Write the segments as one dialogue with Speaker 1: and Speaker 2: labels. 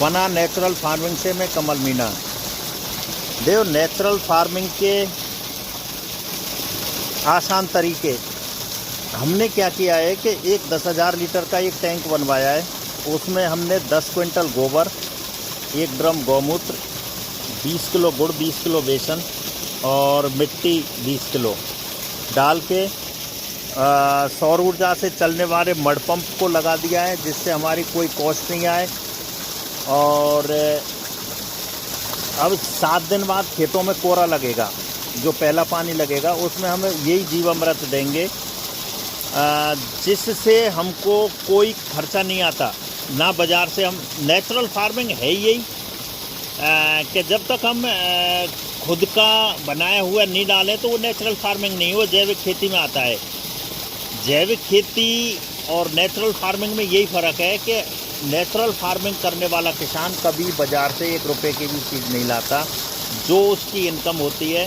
Speaker 1: पना natural farming से मैं कमल मीणा। देखो, नेचुरल फार्मिंग के आसान तरीके हमने क्या किया है कि एक 10,000 लीटर का एक टैंक बनवाया है। उसमें हमने 10 क्विंटल गोबर, 1 ड्रम गौमूत्र, 20 किलो गुड़, 20 किलो बेसन और मिट्टी 20 किलो डाल के सौर ऊर्जा से चलने वाले मड पंप को लगा दिया है, जिससे हमारी कोई कॉस्ट नहीं आए। और अब 7 दिन बाद खेतों में कोरा लगेगा, जो पहला पानी लगेगा उसमें हम यही जीवामृत देंगे, जिससे हमको कोई खर्चा नहीं आता ना बाज़ार से। हम नेचुरल फार्मिंग है यही कि जब तक हम खुद का बनाया हुआ नहीं डालें तो वो नेचुरल फार्मिंग नहीं, वो जैविक खेती में आता है। जैविक खेती और नेचुरल फार्मिंग में यही फ़र्क है कि नेचुरल फार्मिंग करने वाला किसान कभी बाज़ार से 1 रुपये की भी चीज़ नहीं लाता। जो उसकी इनकम होती है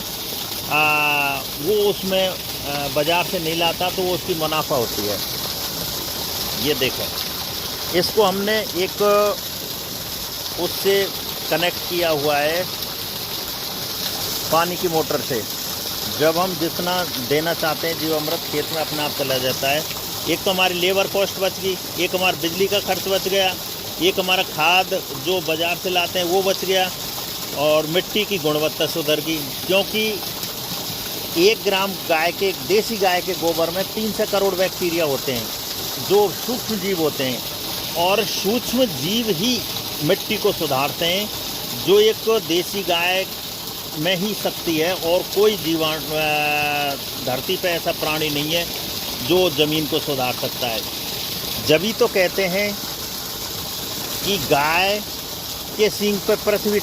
Speaker 1: वो उसमें बाज़ार से नहीं लाता, तो वो उसकी मुनाफा होती है। ये देखें, इसको हमने एक उससे कनेक्ट किया हुआ है पानी की मोटर से। जब हम जितना देना चाहते हैं जीवामृत, खेत में अपने आप चला जाता है। एक तो हमारी लेबर कॉस्ट बच गई, एक हमारा बिजली का खर्च बच गया, एक हमारा खाद जो बाज़ार से लाते हैं वो बच गया, और मिट्टी की गुणवत्ता सुधर गई। क्योंकि 1 ग्राम गाय के, देसी गाय के गोबर में 300 करोड़ बैक्टीरिया होते हैं, जो सूक्ष्म जीव होते हैं, और सूक्ष्म जीव ही मिट्टी को सुधारते हैं, जो एक देसी गाय में ही शक्ति है। और कोई जीवाणु धरती पे ऐसा प्राणी नहीं है जो ज़मीन को सुधार सकता है। जभी तो कहते हैं कि गाय के सींग पर पृथ्वी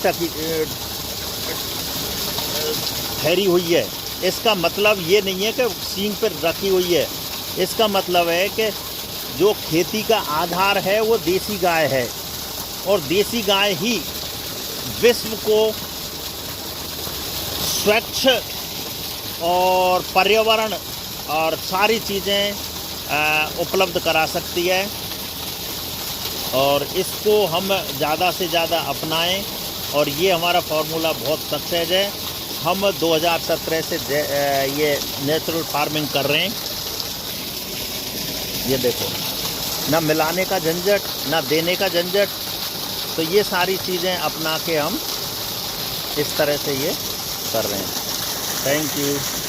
Speaker 1: ठहरी हुई है। इसका मतलब ये नहीं है कि सींग पर रखी हुई है, इसका मतलब है कि जो खेती का आधार है वो देसी गाय है, और देसी गाय ही विश्व को स्वच्छ और पर्यावरण और सारी चीज़ें उपलब्ध करा सकती है। और इसको हम ज़्यादा से ज़्यादा अपनाएं, और ये हमारा फार्मूला बहुत सक्सेस है। हम 2017 से ये नेचुरल फार्मिंग कर रहे हैं। ये देखो, ना मिलाने का झंझट, ना देने का झंझट। तो ये सारी चीज़ें अपना के हम इस तरह से ये कर रहे हैं। Thank you.